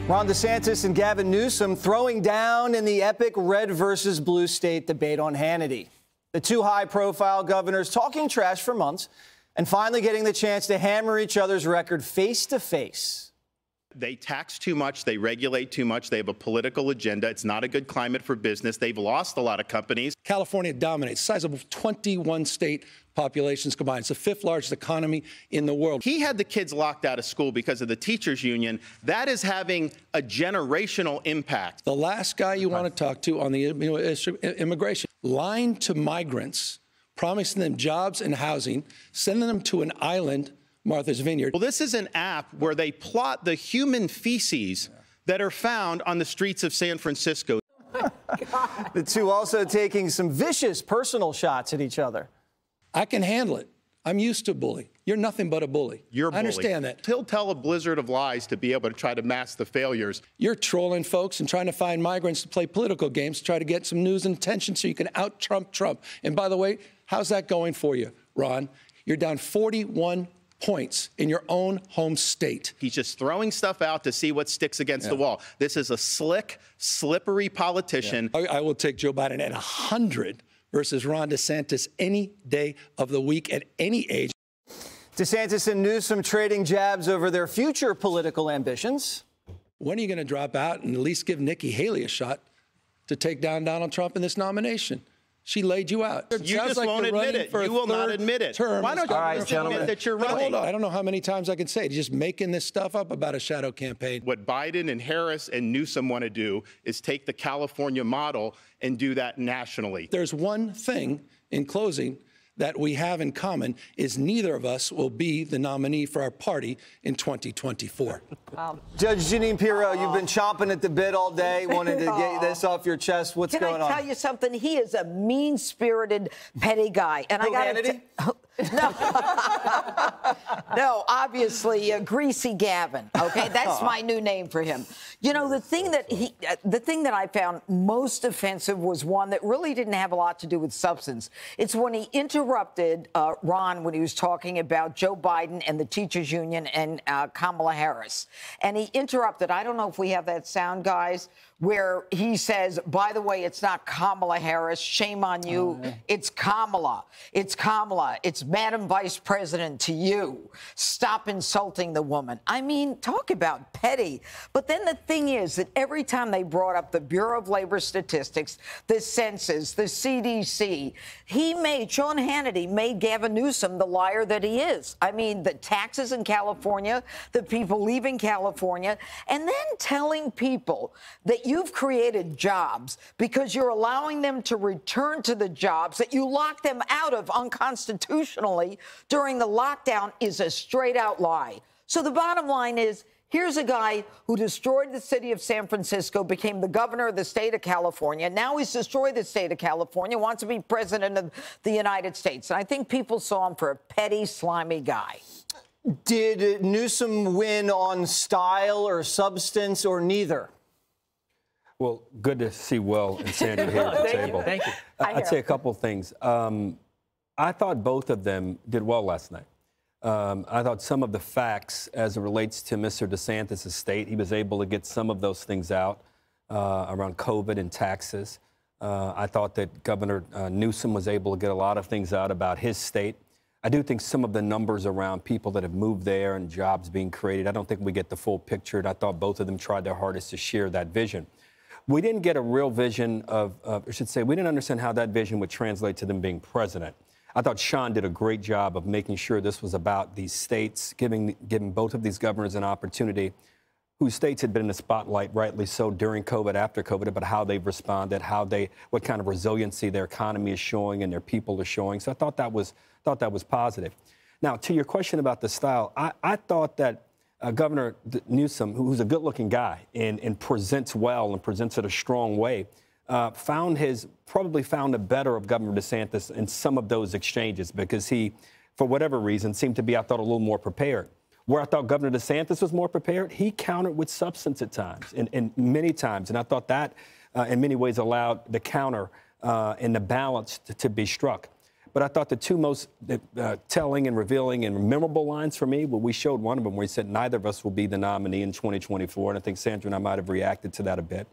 Ron DeSantis and Gavin Newsom throwing down in the epic red versus blue state debate on Hannity. The two high-profile governors talking trash for months and finally getting the chance to hammer each other's record face to face. They tax too much. They regulate too much. They have a political agenda. It's not a good climate for business. They've lost a lot of companies. California dominates, sizable 21 state populations combined. It's the fifth largest economy in the world. He had the kids locked out of school because of the teachers union. That is having a generational impact. The last guy you want to talk to on the immigration, lying to migrants, promising them jobs and housing, sending them to an island, Martha's Vineyard. Well, this is an app where they plot the human feces that are found on the streets of San Francisco. The two also taking some vicious personal shots at each other. I can handle it. I'm used to bullying. You're nothing but a bully. You're a bully. I understand that. He'll tell a blizzard of lies to be able to try to mask the failures. You're trolling folks and trying to find migrants to play political games to try to get some news and attention so you can out-Trump Trump. And by the way, how's that going for you, Ron? You're down 41 points in your own home state. He's just throwing stuff out to see what sticks against the wall. This is a slick, slippery politician. I will take Joe Biden at 100 versus Ron DeSantis any day of the week at any age. DeSantis and Newsom trading jabs over their future political ambitions. When are you going to drop out and at least give Nikki Haley a shot to take down Donald Trump in this nomination? She laid you out. You just won't admit it. You will not admit it. Why don't you just admit that you're running? Hold on. I don't know how many times I can say it. You're just making this stuff up about a shadow campaign. What Biden and Harris and Newsom want to do is take the California model and do that nationally. There's one thing in closing that we have in common is neither of us will be the nominee for our party in 2024. Judge Jeanine Pirro, you've been chomping at the bit all day, wanting to get this off your chest. What's going on? Can I tell you something? He is a mean-spirited, petty guy. And I got No, obviously, Greasy Gavin. Okay, that's my new name for him. You know, the thing that I found most offensive was one that really didn't have a lot to do with substance. It's when he interrupted Ron when he was talking about Joe Biden and the teachers union and Kamala Harris, and he interrupted. I don't know if we have that sound, guys, where he says, by the way, it's not Kamala Harris. Shame on you. It's Kamala. It's Kamala. It's Madam Vice President to you. Stop insulting the woman. I mean, talk about petty. But then the thing is that every time they brought up the Bureau of Labor Statistics, the census, the CDC, Sean Hannity made Gavin Newsom the liar that he is. I mean, the taxes in California, the people leaving California, and then telling people that you've created jobs because you're allowing them to return to the jobs that you locked them out of unconstitutionally during the lockdown is a straight-out lie. So the bottom line is, here's a guy who destroyed the city of San Francisco, became the governor of the state of California. Now he's destroyed the state of California, wants to be president of the United States. And I think people saw him for a petty, slimy guy. Did Newsom win on style or substance or neither? Well, good to see Will and Sandy here at the table. Thank you. I'd say a couple of things. I thought both of them did well last night. I thought some of the facts as it relates to Mr. DeSantis' state, he was able to get some of those things out around COVID and taxes. I thought that Governor Newsom was able to get a lot of things out about his state. I do think some of the numbers around people that have moved there and jobs being created, I don't think we get the full picture. And I thought both of them tried their hardest to share that vision. We didn't get a real vision I should say, we didn't understand how that vision would translate to them being president. I thought Sean did a great job of making sure this was about these states, giving both of these governors an opportunity, whose states had been in the spotlight, rightly so, during COVID, after COVID, about how they've responded, what kind of resiliency their economy is showing and their people are showing. So I thought that was positive. Now, to your question about the style, I thought that Governor Newsom, who's a good-looking guy and presents well and presents it a strong way, probably found the better of Governor DeSantis in some of those exchanges because he, for whatever reason, seemed to be, I thought, a little more prepared. Where I thought Governor DeSantis was more prepared, he countered with substance at times, and many times. And I thought that, in many ways, allowed the counter and the balance to be struck. But I thought the two most telling and revealing and memorable lines for me, well, we showed one of them where he said neither of us will be the nominee in 2024. And I think Sandra and I might have reacted to that a bit.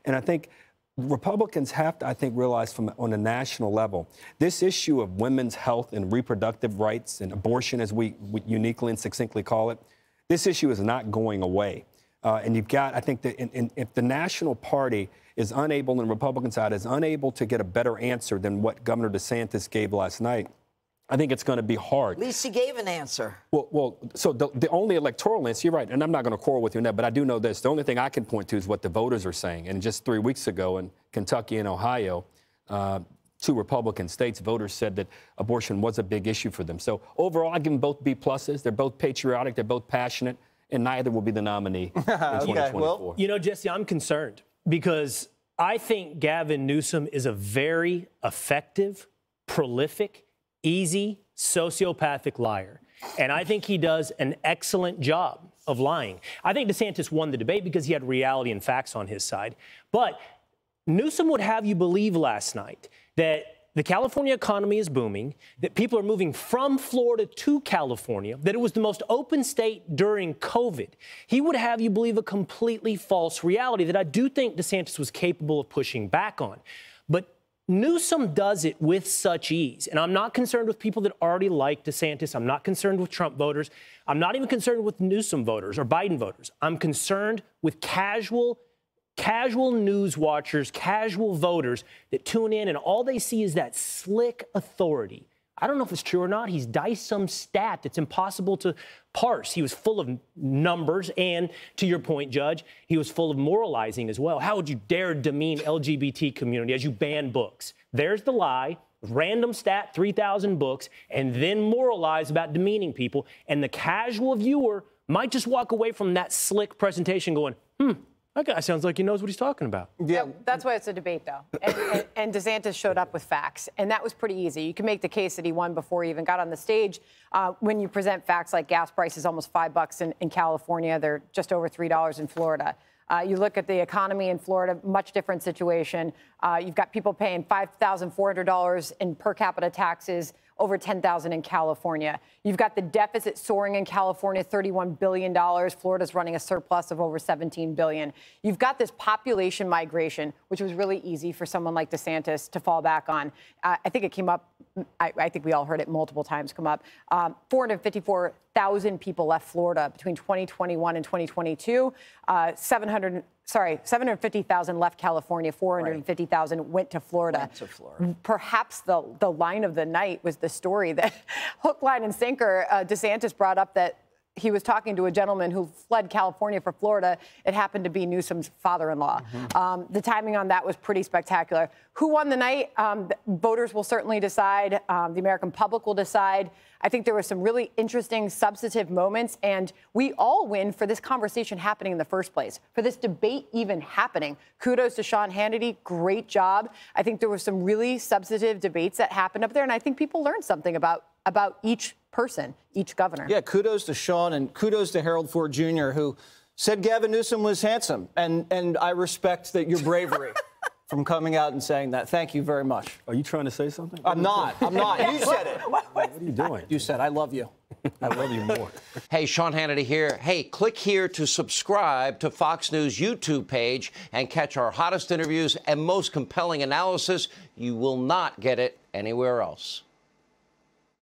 And I think Republicans have to, I think, realize on a national level, this issue of women's health and reproductive rights and abortion, as we uniquely and succinctly call it, this issue is not going away. And you've got, I think, that if the national party is unable, and the Republican side is unable to get a better answer than what Governor DeSantis gave last night, I think it's going to be hard. At least he gave an answer. Well, so the only electoral answer, you're right, and I'm not going to quarrel with you on that, but I do know this. The only thing I can point to is what the voters are saying. And just 3 weeks ago in Kentucky and Ohio, 2 Republican states, voters said that abortion was a big issue for them. So overall, I give them both B pluses. They're both patriotic. They're both passionate. And neither will be the nominee in 2024. Well, you know, Jesse, I'm concerned because I think Gavin Newsom is a very effective, prolific, easy, sociopathic liar. And I think he does an excellent job of lying. I think DeSantis won the debate because he had reality and facts on his side. But Newsom would have you believe last night that the California economy is booming, that people are moving from Florida to California, that it was the most open state during COVID. He would have you believe a completely false reality that I do think DeSantis was capable of pushing back on. But Newsom does it with such ease. And I'm not concerned with people that already like DeSantis. I'm not concerned with Trump voters. I'm not even concerned with Newsom voters or Biden voters. I'm concerned with casual news watchers, casual voters that tune in and all they see is that slick authority. I don't know if it's true or not. He's diced some stat that's impossible to parse. He was full of numbers and, to your point, Judge, he was full of moralizing as well. How would you dare demean LGBT community as you ban books? There's the lie, random stat, 3,000 books, and then moralize about demeaning people. And the casual viewer might just walk away from that slick presentation going, that guy sounds like he knows what he's talking about. Yeah, that's why it's a debate, though. And DeSantis showed up with facts, and that was pretty easy. You can make the case that he won before he even got on the stage. When you present facts like gas prices almost $5 in California, they're just over $3 in Florida. You look at the economy in Florida, much different situation. You've got people paying $5,400 in per capita taxes, over $10,000 in California. You've got the deficit soaring in California, $31 billion. Florida's running a surplus of over $17 billion. You've got this population migration, which was really easy for someone like DeSantis to fall back on. I think it came up, I think we all heard it multiple times come up. 454,000 people left Florida between 2021 and 2022. 750,000 left California, 450,000 went to Florida. Perhaps the line of the night was the story that hook, line, and sinker. DeSantis brought up that he was talking to a gentleman who fled California for Florida. It happened to be Newsom's father-in-law. The timing on that was pretty spectacular. Who won the night? Voters will certainly decide. The American public will decide. I think there were some really interesting substantive moments, and we all win for this conversation happening in the first place, for this debate even happening. Kudos to Sean Hannity. Great job. I think there were some really substantive debates that happened up there, and I think people learned something about each person, each governor. Yeah, kudos to Sean and kudos to Harold Ford Jr., who said Gavin Newsom was handsome. And I respect that your bravery from coming out and saying that. Thank you very much. Are you trying to say something? I'm not. You said it. What are you doing? You said, I love you. I love you more. Hey, Sean Hannity here. Hey, click here to subscribe to Fox News YouTube page and catch our hottest interviews and most compelling analysis. You will not get it anywhere else.